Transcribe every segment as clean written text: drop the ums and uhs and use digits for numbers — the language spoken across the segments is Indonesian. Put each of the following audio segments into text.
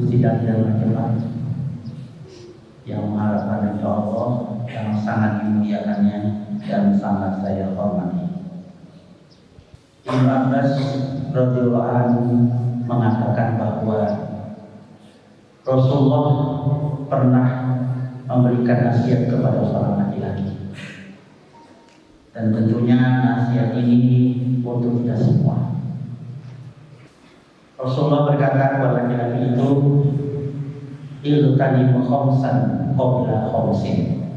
sidang dan macam yang mengharapkan insya Allah yang sangat dimuliakannya dan sangat saya hormati. Ibnu Abbas radhiyallahu anhu mengatakan bahwa Rasulullah pernah memberikan nasihat kepada seorang laki-laki, dan tentunya nasihat ini untuk kita semua. Rasulullah berkata kepada laki-laki itu, iltanim khamsan qabla khamsin,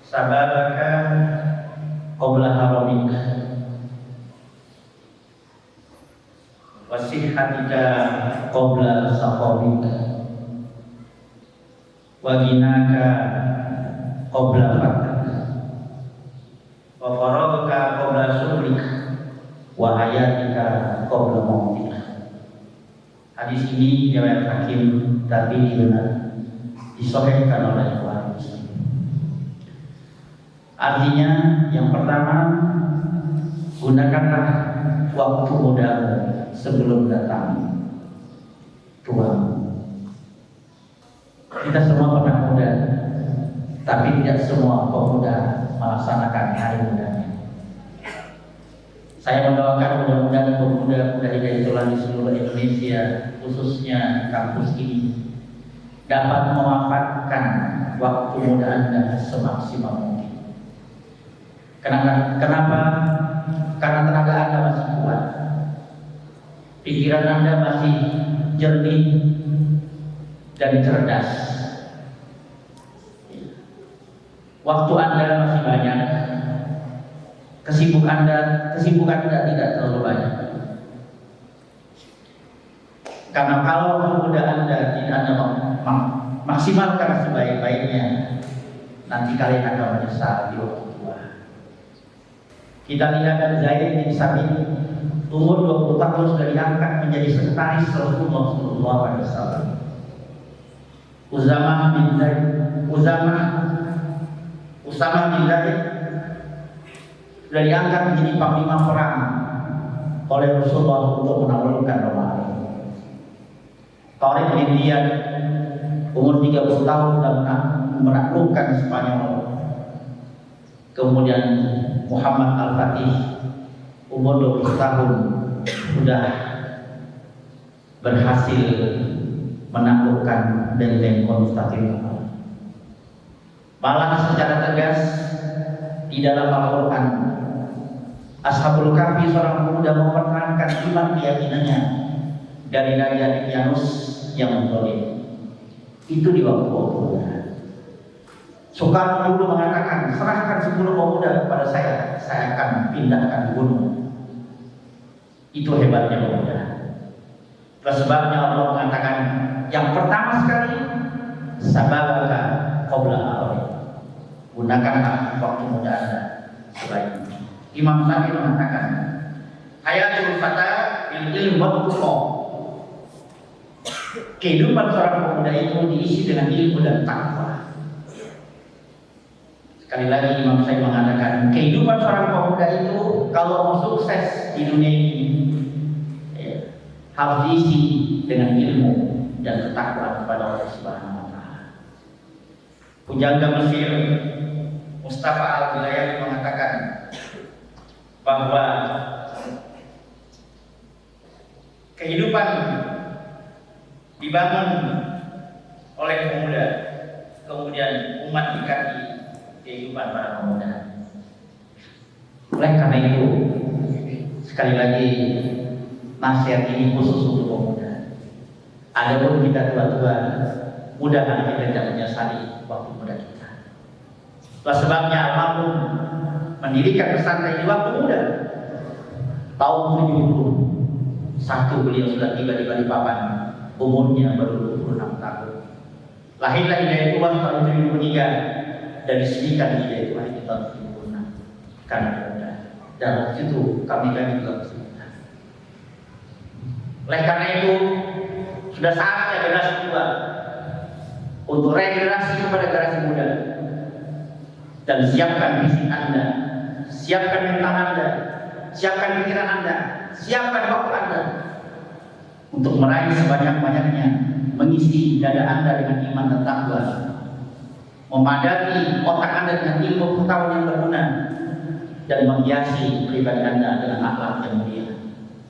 sababaka qabla haramik, wasihatika qabla saqamik, wa ginaka qabla fatak, wa faragaka qabla syughlik, wa hayatika qabla mautik. Hadis ini riwayat Hakim tapi benar disahihkan oleh ulama Muslim. Artinya yang pertama, gunakanlah waktu muda sebelum datang tuamu. Kita semua pernah muda, tapi tidak semua pemuda melaksanakan hari mudanya. Saya mendoakan mudah-mudahan pemuda-pemuda Hidayatul di seluruh Indonesia, khususnya kampus ini, dapat memanfaatkan waktu muda Anda semaksimal mungkin. Kenapa? Karena tenaga Anda masih kuat, pikiran Anda masih jernih dan cerdas, waktu Anda masih banyak, kesibukan Anda tidak terlalu banyak. Karena kalau pemuda Anda tidak Anda maksimalkan sebaik-baiknya, nanti kalian akan menyesal di waktu tua. Kita lihat dari Zaid bin Sabit, umur 20 tahun sudah diangkat menjadi sekretaris Rasulullah SAW. Usama bin Zaid sudah diangkat menjadi panglima perang oleh Rasulullah untuk menaklukkan Romawi. Tariq bin Ziyad umur 30 tahun sudah menaklukkan Spanyol. Kemudian Muhammad Al-Fatih umur 20 tahun sudah berhasil menaklukkan benteng Konstantinopel. Malah secara tegas di dalam Al-Quran, Ashabul Kahfi seorang pemuda mempertahankan iman keyakinannya dari Nabi Yanus yang mendolim. Itu di waktu pemuda. Soekarno dulu mengatakan, serahkan 10 pemuda kepada saya akan pindahkan gunung. Itu hebatnya pemuda. Sebabnya Allah mengatakan, yang pertama sekali, sababaka qabla haramik. Gunakanlah waktu muda Anda sebaik-baiknya. Imam Syafi'i mengatakan, hayatul fata bil ilmi wa tuqa. Kehidupan seorang pemuda itu diisi dengan ilmu dan takwa. Sekali lagi Imam Syafi'i mengatakan, kehidupan seorang pemuda itu kalau mau sukses di dunia ini, harus diisi dengan ilmu dan ketakwaan kepada Allah Subhanahu wa taala. Pujangga Mesir Mustafa Al-Bilayani mengatakan bahwa kehidupan dibangun oleh pemuda, kemudian umat dikaki kehidupan para pemuda. Oleh karena itu, sekali lagi nasihat ini khusus untuk pemuda. Adapun kita tua-tua, mudah-mudahan kita tidak menyesali waktu muda kita. Sebabnya almarhum mendirikan pesantren di waktu muda. Tahun 71 beliau sudah tiba di Balikpapan, umurnya baru 26 tahun. Lahirlah Hidayatullah tahun 2003 dan disediakan Hidayatullah di tahun 2006 karena muda. Dan waktu itu kami juga kesulitan. Oleh karena itu sudah saatnya generasi tua untuk regenerasi kepada generasi muda. Dan siapkan fisik Anda, siapkan mental Anda, siapkan pikiran Anda, siapkan waktu Anda untuk meraih sebanyak-banyaknya, mengisi dada Anda dengan iman dan takwa, memadati otak Anda dengan ilmu pengetahuan yang berguna, dan menghiasi pribadi Anda dengan akhlak yang mulia.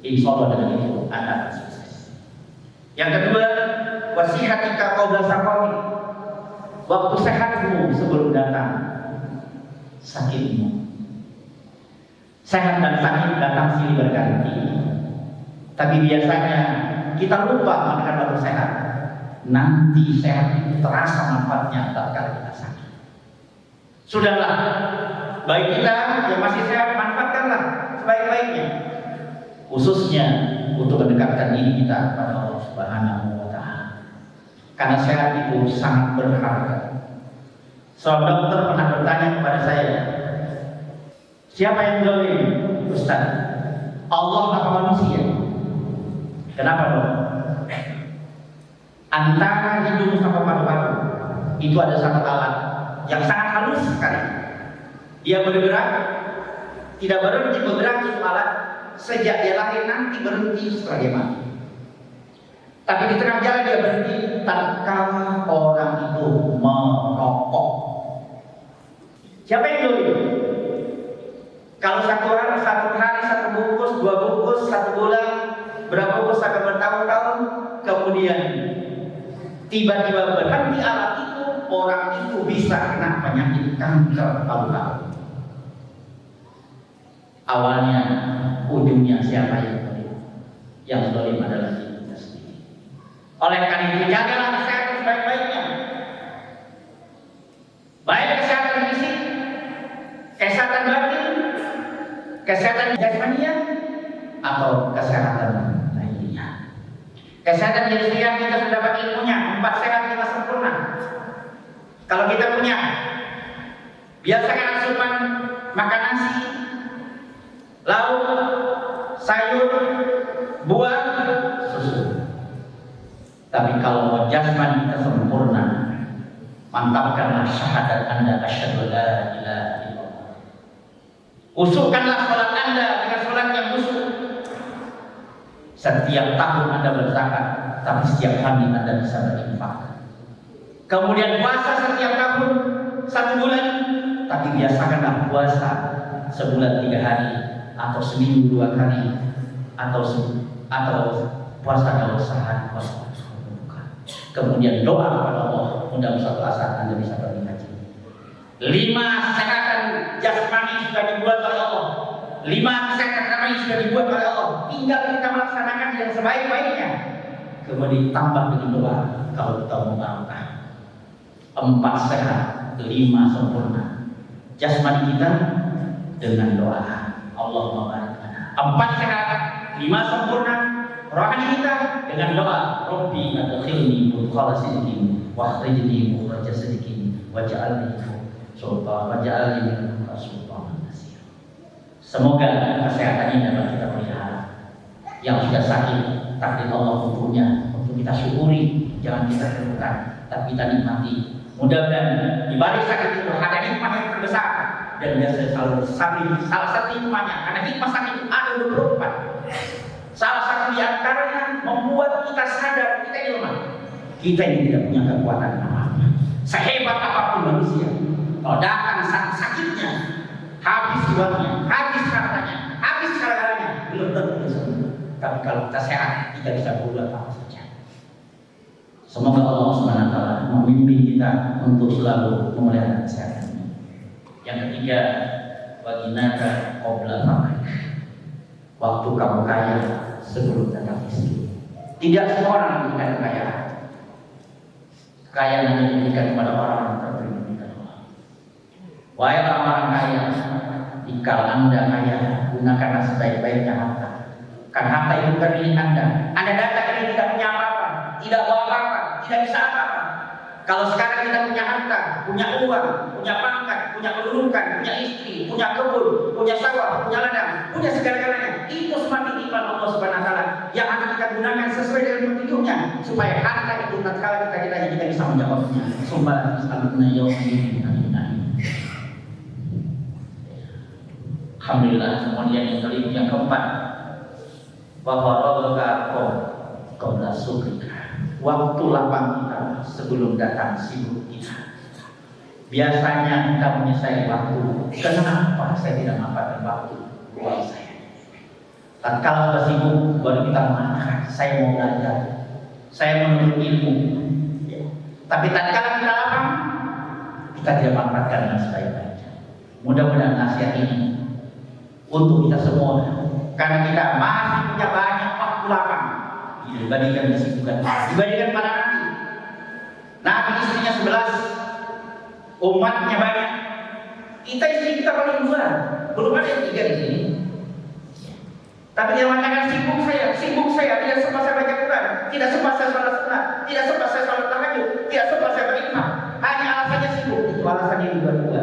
Insya Allah dengan itu Anda akan sukses. Yang kedua, wasihatika qabla saqami. Waktu sehatmu sebelum datang sakitmu. Sehat dan sakit datang silih berganti. Tapi biasanya kita lupa makan waktu sehat. Nanti sehat itu terasa manfaatnya tatkala kita sakit. Sudahlah, baik kita yang masih sehat manfaatkanlah sebaik-baiknya. Khususnya untuk mendekatkan diri kita kepada Allah Subhanahu wa Ta'ala. Karena sehat itu sangat berharga. Seorang dokter pernah bertanya kepada saya, siapa yang zalim? Ustaz, Allah apa manusia? Kenapa dong? Antara hidung sama paru-paru itu ada satu alat yang sangat halus sekali. Dia bergerak, tidak berhenti bergerak itu alat sejak dia lahir nanti berhenti setelah dia mati. Tapi di tengah jalan dia berhenti tatkala orang itu merokok. Siapa yang zalim? Kalau satu hari, satu bungkus, dua bungkus, satu bulan, berapa bungkus akan bertahun-tahun, kemudian tiba-tiba berhenti alat itu, orang itu bisa kena penyakit kanker paru-paru. Awalnya, ujungnya siapa yang zalim? Yang zalim adalah diri kita sendiri. Oleh karena itu, jagalah kesehatan sebaik-baiknya. Baik kesehatan fisik, kesehatan batin, kesehatan jasmania, atau kesehatan lainnya. Kesehatan jasmania kita sudah dapat ilmunya, 4 sehat 5 sempurna. Kalau kita punya, biasakan asupan makan nasi, lauk, sayur, buah, susu. Tapi kalau jasmani kita sempurna, mantapkanlah syahadat Anda asyhadu la ilaha illallah. Usukkanlah sholat Anda dengan sholat yang khusyuk. Setiap tahun Anda berzakat, tapi setiap hari Anda bisa berinfak. Kemudian puasa setiap tahun 1 bulan, tapi biasakanlah puasa sebulan 3 hari, atau seminggu 2 kali, atau puasa dalam sehari, puasa. Kemudian doa kepada Allah, mudah-mudahan suatu saat Anda bisa pergi haji. 5 kesehatan jasmani sudah dibuat oleh Allah, 5 kesehatan rohani sudah dibuat oleh Allah. Tinggal kita melaksanakan yang sebaik-baiknya. Kemudian tambah dengan doa kalau kita mau barokah. 4 sehat, 5 sempurna. Jasmani kita dengan doa. Allahumma barik lana. 4 sehat, 5 sempurna. Rohani kita dengan doa. Rabbi adkhilni mudkhala sidqin wa akhrijni mukhraja sidqin waj'alni sultan waj'alni min sultanan nasir. Semoga kesehatan ini dapat kita pelihara. Yang sudah sakit, takdir Allah untuknya untuk kita syukuri, jangan kita keluhkan, tapi kita nikmati. Mudah-mudahan di balik sakit itu ada hikmah yang terbesar, dan dia selalu sabri. Salah satu hikmahnya, karena hikmah sakit itu ada 24. Salah satu di antaranya membuat kita sadar kita ini lemah. Kita ini tidak punya kekuatan apa-apa. Sehebat apapun manusia, kalau datang sakitnya, habis uangnya, habis hartanya, habis segalanya, belum tentu bisa sembuh. Tapi kalau kita sehat, kita bisa berbuat apa saja. Semoga Allah SWT memimpin kita untuk selalu memelihara kesehatan. Yang ketiga, waginaka qabla faqrik. Waktu kamu kaya sebelum datang miskin. Tidak semua orang diberikan kekayaan. Kekayaan hanya diberikan kepada orang yang terberikan Allah. Wahai orang-orang kaya, jika Anda kaya, gunakanlah sebaik-baiknya harta. Kan harta itu bukan milik Anda. Anda datang ini tidak punya apa-apa, tidak bawa apa-apa, tidak bisa apa-apa. Kalau sekarang kita punya harta, punya uang, punya pangkat, punya kedudukan, punya istri, punya kebun, punya sawah, punya ladang, punya segala-galanya, itu semua titipan Allah Subhanahu wa Ta'ala yang akan kita gunakan sesuai dengan petunjuknya, supaya harta itu tatkala kita bisa menjawabnya. Subhanahu Alhamdulillah. Kemudian yang keempat, bahwa qabla syukrika. Waktu lapang kita sebelum datang sibuk kita. Biasanya kita menyesali waktu. Kenapa saya tidak manfaatkan waktu luang saya? Tatkala sudah sibuk, baru kita mengatakan saya mau belajar, saya menuntut ilmu. Ya. Tapi tatkala kita lapang, kita tidak manfaatkan dengan sebaik-baiknya. Mudah-mudahan nasihat ini untuk kita semua, karena kita masih punya banyak waktu lapang dibandingkan kesibukan, dibandingkan para nabi. Nabi istrinya 11, umatnya banyak. Kita istri kita paling dua, belum ada yang 3 di sini. Tapi dia mengatakan sibuk saya, tidak sempat saya baca Quran, tidak sempat saya sholat sunat, tidak sempat saya sholat tahajud, tidak sempat saya berinfak. Hanya alasannya sibuk. Itu alasannya dua.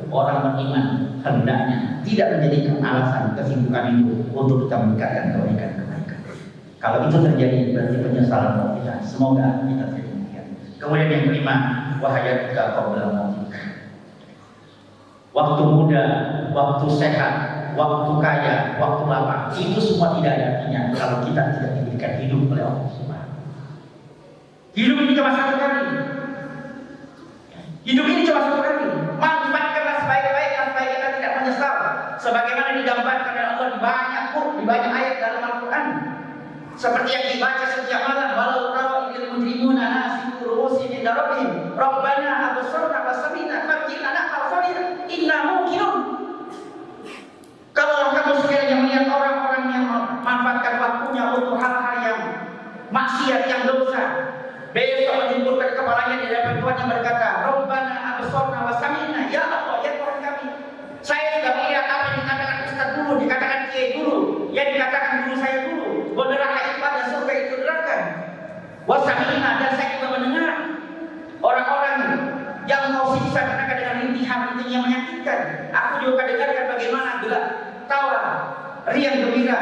Orang beriman hendaknya tidak menjadikan alasan kesibukan itu untuk kita meningkatkan kebaikan. Kalau itu terjadi berarti penyesalan buat kita. Semoga kita tidak demikian. Kemudian yang kelima, wahayatika qabla mautika. Waktu muda, waktu sehat, waktu kaya, waktu lapang, itu semua tidak ada artinya kalau kita tidak diberikan hidup oleh Allah Subhanahu. Hidup ini cuma satu kali. Hidup ini cuma satu kali. Manfaatkanlah sebaik-baiknya supaya kita tidak menyesal. Sebagaimana digambarkan oleh Allah di banyak ayat dalam Al-Quran. Seperti yang dibaca setiap malam, walau tara idil mujrimuna nasibu ru'usihim inda rabbihim, Rabbana absarna wa sami'na farji'na na'mal salihan inna muqinun. Kalau kamu sekiranya melihat orang-orang yang memanfaatkan waktunya untuk hal-hal yang maksiat, yang dosa, besok menjemputkan kepalanya di hadapan Tuhan yang berkata, Rabbana absarna wa sami'na, ya Allah, ya Tuhan kami, saya sudah melihat apa yang dikatakan Ustaz dulu, dikatakan Kiai dulu, yang dikatakan guru saya dulu, bahwa neraka itu ada, surga itu neraka. Wa sami'na, dan saya juga mendengar orang-orang yang mau siksa neraka dengan rintihan yang menyakitkan. Aku juga dengarkan bagaimana gelak tawa, riang gembira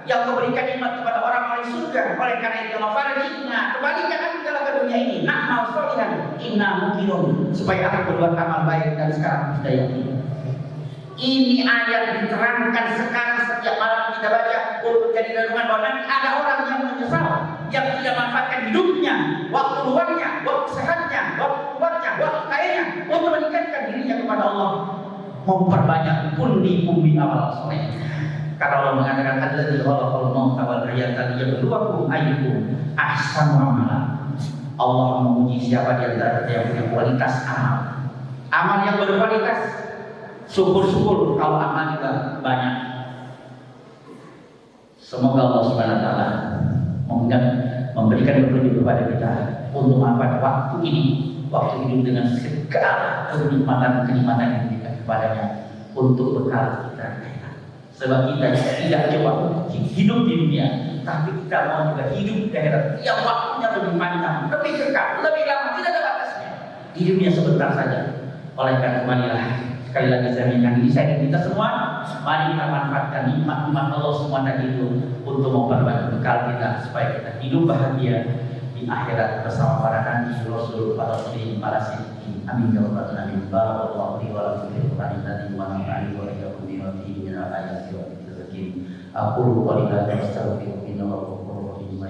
yang memberikan nikmat kepada orang-orang surga. Oleh karena itu Allah farji'na, kembalikan aku dalam dunia ini, na'mal sholihan inna muqinun, supaya aku berbuat amal baik dan sekarang sudah yakin. Ini ayat diterangkan sekarang setiap malam kita baca untuk jadi renungan bahwa nanti ada orang yang menyesal, yang tidak manfaatkan hidupnya, waktu luangnya, waktu sehatnya, waktu kuatnya, waktu kayanya untuk meningkatkan dirinya kepada Allah, memperbanyak pundi-pundi amal soleh. Karena Allah mengatakan alladzii khalaqal mauta wal hayata liyabluwakum ayyukum ahsanu amala. Allah menguji siapa di antara kita yang punya kualitas amal yang berkualitas. Syukur-syukur kalau amal juga banyak. Semoga Allah Subhanahu wa taala memberikan petunjuk kepada kita untuk manfaat waktu ini, waktu hidup dengan segala kenikmatan yang diberikan kepadanya untuk bekal kita. Sebab kita tidak coba hidup di dunia, tapi kita mau juga hidup di akhirat yang waktunya lebih panjang, lebih kekal, lebih lama, tidak ada batasnya. Di dunia sebentar saja. Oleh karena marilah sekali lagi saya mengingatkan diri saya dan kita semua, mari kita manfaatkan nikmat-nikmat Allah semua tadi itu untuk memperbaiki bekal kita supaya kita hidup bahagia di akhirat bersama para nabi, rasul, para muslim, para siddiqin. Amin ya rabbal alamin. Barakallahu fi wa lakum fil Qur'anil karim wa nafa'ani wa iyyakum bima fihi min al-ayati wa dzikr hakim. Aqulu qawli hadza wa astaghfirullaha innahu ghafurur rahim.